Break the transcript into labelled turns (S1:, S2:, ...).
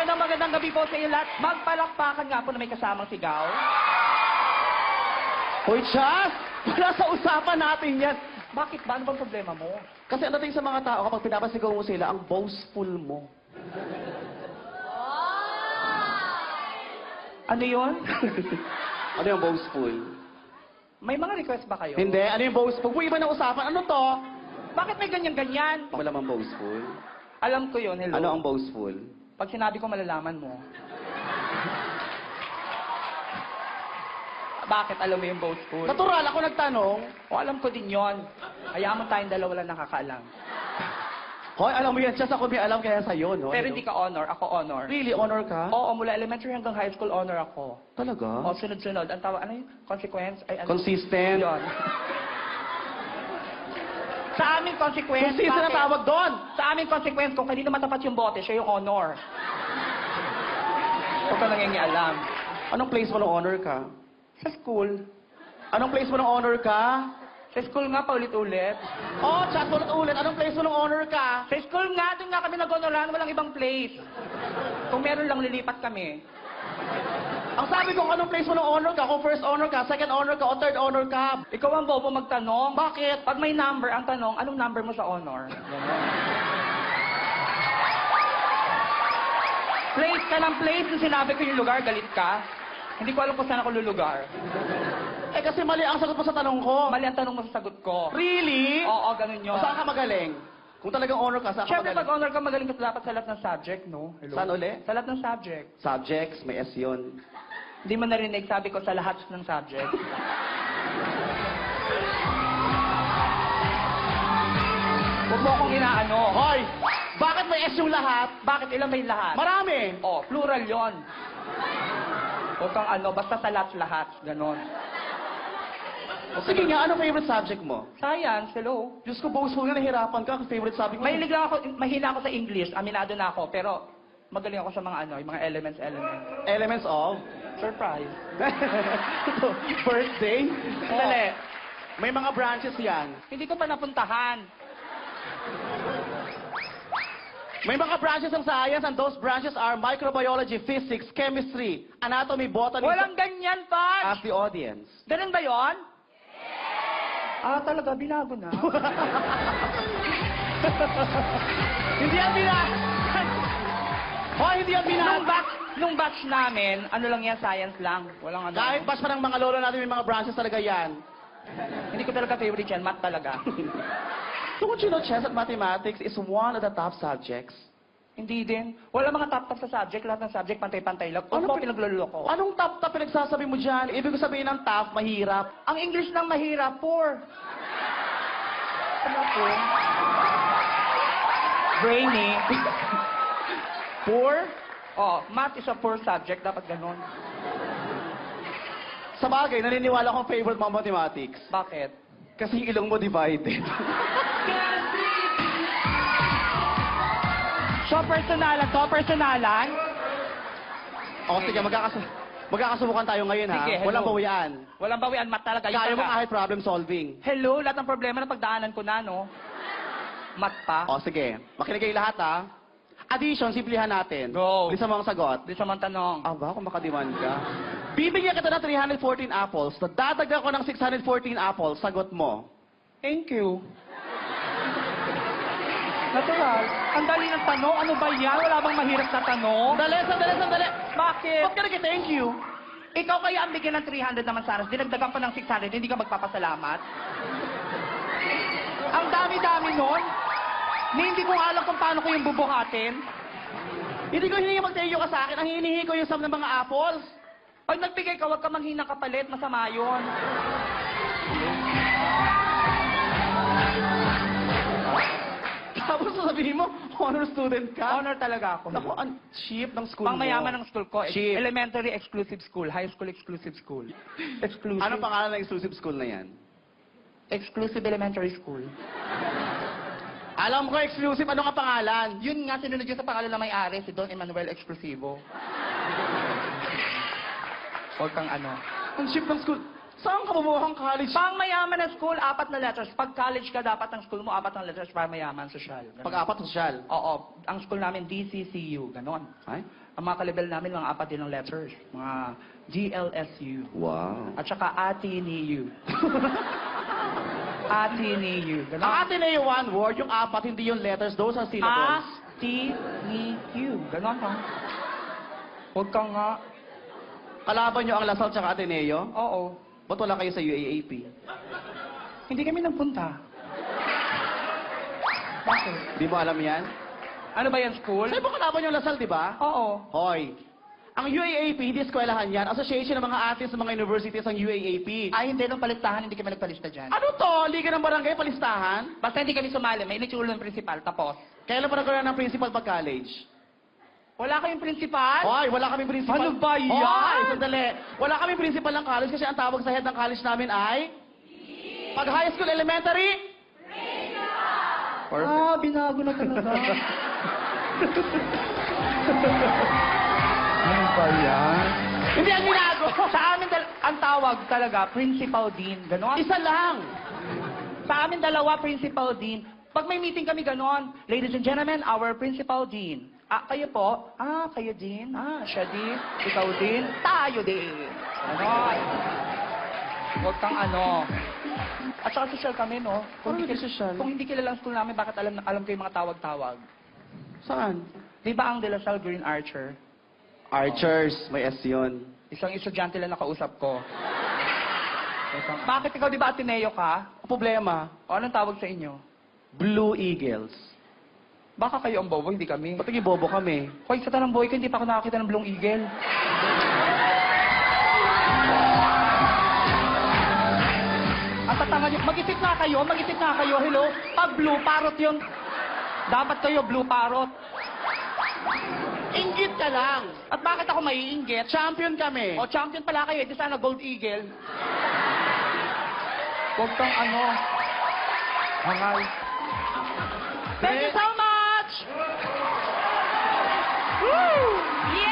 S1: magandang gabi po sa inyo lahat. Magpalakpakan nga po na may kasamang sigaw.
S2: Hoy, Chas! Wala sa usapan natin yan.
S1: Bakit ba? Ano bang problema mo?
S2: Kasi ang dating sa mga tao, kapag pinapasigaw mo sila, ang boastful mo.
S1: Ano yun?
S2: Ano yung boastful?
S1: May mga request ba kayo?
S2: Hindi. Ano yung boastful? Kung iba na usapan, ano to?
S1: Bakit may ganyan-ganyan?
S2: Wala mang boastful.
S1: Alam ko yun, hello.
S2: Ano ang boastful?
S1: Pag sinabi ko, malalaman mo. Bakit alam mo yung boastful?
S2: Natural, ako nagtanong.
S1: O, alam ko din yon. Hayaan mo tayong dalawa lang nakakaalam.
S2: Hoy, alam mo yan, Chas, ako may alam kaya sa'yo, no?
S1: Pero hindi ka honor, ako honor.
S2: Really, honor ka?
S1: Oo, mula elementary hanggang high school, honor ako.
S2: Talaga?
S1: O, sunod-sunod. Ang tawag, ano yung consequence? Ay, ano?
S2: Consistent.
S1: Yun. Sa aming consequence,
S2: Consistent na
S1: bakit?
S2: tawag doon.
S1: Sa aming consequence, kung kanino matapat yung bote, siya yung honor. Huwag ka nangyayalam.
S2: Anong place mo ng honor ka?
S1: Sa school.
S2: Anong place mo ng honor ka?
S1: Sa school nga, paulit-ulit.
S2: Oh, Chas, ulit-ulit. Anong place mo ng honor ka?
S1: Sa school nga, doon nga kami nag-honoran, walang ibang place. Kung meron lang, lilipat kami.
S2: Ang sabi ko, anong place mo ng honor ka? Kung first honor ka, second honor ka, o third honor ka.
S1: Ikaw ang bobo magtanong.
S2: Bakit?
S1: Pag may number, ang tanong, anong number mo sa honor? Place ka ng place. Nung sinabi ko yung lugar, galit ka. Hindi ko alam kung saan ako lulugar.
S2: Eh kasi mali ang sagot mo sa tanong ko.
S1: Mali ang tanong mo sa sagot ko.
S2: Really?
S1: Oo, ganun yun.
S2: O saan ka magaling? Kung talagang honor ka, saan ka
S1: Siyempre,
S2: magaling?
S1: pag honor ka, magaling ka dapat sa lahat ng subject, no? Hello?
S2: Saan uli?
S1: Sa lahat ng subject.
S2: Subjects, may S yun.
S1: Hindi mo narinig, sabi ko sa lahat ng subject. Huwag mo akong inaano.
S2: Hoy! Bakit may S yung lahat?
S1: Bakit ilan may lahat?
S2: Marami!
S1: Oh, plural yon. Huwag kang ano, basta sa lahat, ganon.
S2: Sige nga, ano favorite subject mo?
S1: Science, hello.
S2: Diyos ko, boastful nga, nahirapan ka. Favorite subject mo?
S1: Mahilig lang ako, mahina ako sa English, aminado na ako, pero magaling ako sa mga ano, yung mga elements.
S2: Elements of?
S1: Surprise.
S2: Birthday?
S1: Dali.
S2: May mga branches yan.
S1: Hindi ko pa napuntahan.
S2: May mga branches ng science and those branches are microbiology, physics, chemistry, anatomy, botany.
S1: Walang ganyan pa.
S2: Ask the audience.
S1: Ganun ba yon? Ah, talaga, binago na.
S2: Hindi yan binago. Hoy, hindi yan binago.
S1: Nung batch namin, ano lang yan, science lang. Walang ano.
S2: Kahit batch pa ng mga lolo natin, may mga branches talaga yan.
S1: Hindi ko talaga favorite yan, math talaga.
S2: Don't you know chess at mathematics is one of the top subjects?
S1: Hindi din. Wala mga top sa subject. Lahat ng subject, pantay-pantay lang. Ano ba pinagluloko?
S2: Anong top pinagsasabi mo dyan? Ibig ko sabihin ng top, mahirap.
S1: Ang English ng mahirap, poor. Ano po? Brainy.
S2: Poor?
S1: Oh, math is a poor subject. Dapat ganon.
S2: Sa bagay, naniniwala akong favorite mo ang mathematics.
S1: Bakit?
S2: Kasi yung ilong mo divided.
S1: So, personalan.
S2: O sige, magkakasubukan tayo ngayon ha.
S1: Sige, hello.
S2: Walang bawian.
S1: Walang bawian, math talaga. Yun
S2: Kaya mo
S1: talaga.
S2: kahit problem solving.
S1: Hello, lahat ng problema na pagdaanan ko na, no? Math pa.
S2: O sige, makinig kayo lahat ha. Addition, simplihan natin.
S1: Go.
S2: Bilisan mo ang sagot.
S1: Di sa mga tanong.
S2: Aba, kung makadiman ka. Bibigyan kita ng 314 apples. Dadagdag ko ng 614 apples. Sagot mo.
S1: Thank you. Natural. Ang dali ng tanong. Ano ba yan? Wala bang mahirap na tanong?
S2: Sandali.
S1: Bakit?
S2: Ba't ka nag-thank you?
S1: Ikaw kaya ang bigyan ng 300 naman sana. Dinagdagan pa ng 600. Hindi ka magpapasalamat? Ang dami-dami nun. Hindi ko alam kung paano ko yung bubuhatin.
S2: Hindi ko hinihingi mag-thank you ka sa akin. Ang hinihingi ko yung sum ng mga apples.
S1: Pag nagbigay ka, huwag ka manghinang kapalit. Masama yun.
S2: Tapos sasabihin mo, honor student ka?
S1: Honor talaga ako.
S2: Naku, ang cheap ng school mo.
S1: Pangmayaman ng school ko.
S2: Cheap.
S1: Elementary exclusive school. High school exclusive school. Exclusive.
S2: Anong pangalan ng exclusive school na yan?
S1: Exclusive elementary school.
S2: Alam ko exclusive, ano nga pangalan?
S1: Yun nga, sinunod yun sa pangalan na may-ari, si Don Emmanuel Exclusivo. Huwag kang ano.
S2: Ang cheap ng school. Saan ka bumuhang college?
S1: Pang mayaman na school, 4 na letters. Pag college ka, dapat ang school mo 4 na letters para mayaman, social. Ganon.
S2: Pag-apat sosyal.
S1: Oo. Ang school namin, DCCU. Ganon.
S2: Ay?
S1: Ang mga kalibel namin, mga 4 din ng letters. Mga GLSU.
S2: Wow.
S1: At saka Ateneu. Ateneu. Ganon.
S2: Ang atin ay one word, yung 4, hindi yung letters. Those are syllables.
S1: Ateneu. Ganon ha. Huwag ka nga.
S2: Kalaban nyo ang Lasal tsaka Ateneo?
S1: Oo.
S2: Ba't wala kayo sa UAAP?
S1: Hindi kami nagpunta. Bakit?
S2: Di mo alam yan?
S1: Ano ba yan, school?
S2: Sa'yo ba kalaban yung Lasal, di ba?
S1: Oo.
S2: Hoy. Ang UAAP, hindi eskwelahan yan. Association ng mga artists ng mga universities ang UAAP.
S1: Ay, hindi. Nung palistahan, hindi kami nagpalista dyan.
S2: Ano to? Liga ng barangay, palistahan?
S1: Basta hindi kami sumali. May initsulo ng principal. Tapos.
S2: Kailan pa nagkaroon ng principal pag-college?
S1: Wala kayong principal?
S2: Hoy, wala kaming principal.
S1: Ano ba yan?
S2: Hoy, sandali. Wala kaming principal ng college kasi ang tawag sa head ng college namin ay... Pag high school, elementary? Perfect.
S1: Ah, binago na talaga. Ano ba yan?
S2: Hindi ang binago.
S1: Sa amin, ang tawag talaga, principal dean. Ganon.
S2: Isa lang.
S1: Sa amin, dalawa, principal dean. Pag may meeting kami ganon, ladies and gentlemen, our principal dean. Ah, kayo po? Ah, kayo din? Ah, siya din? Ikaw din? Tayo din. Ganon. Huwag kang ano. At saka social kami, no?
S2: Ano naging social?
S1: Kung hindi kilala ang school namin, bakit alam ko yung mga tawag-tawag?
S2: Saan?
S1: Di ba ang De La Salle Green Archer?
S2: Archers. May S yun.
S1: Isang estudyante lang nakausap ko. Bakit ikaw, di ba Ateneo ka?
S2: Ang problema,
S1: O anong tawag sa inyo?
S2: Blue Eagles.
S1: Baka kayo ang bobo, hindi kami.
S2: Ba't naging bobo kami?
S1: Hoy, sa tanang boy ko, hindi pa ako nakakita ng Blue Eagle. Ang tatanga niyo. Mag-isip nga kayo, mag-isip nga kayo. Hello? Pag blue, parrot yun. Dapat kayo blue parrot.
S2: Ingit ka lang.
S1: At bakit ako maiinggit?
S2: Champion kami.
S1: O champion pala kayo, edi sana Gold Eagle. Huwag kang ano. Hangal. Thank you so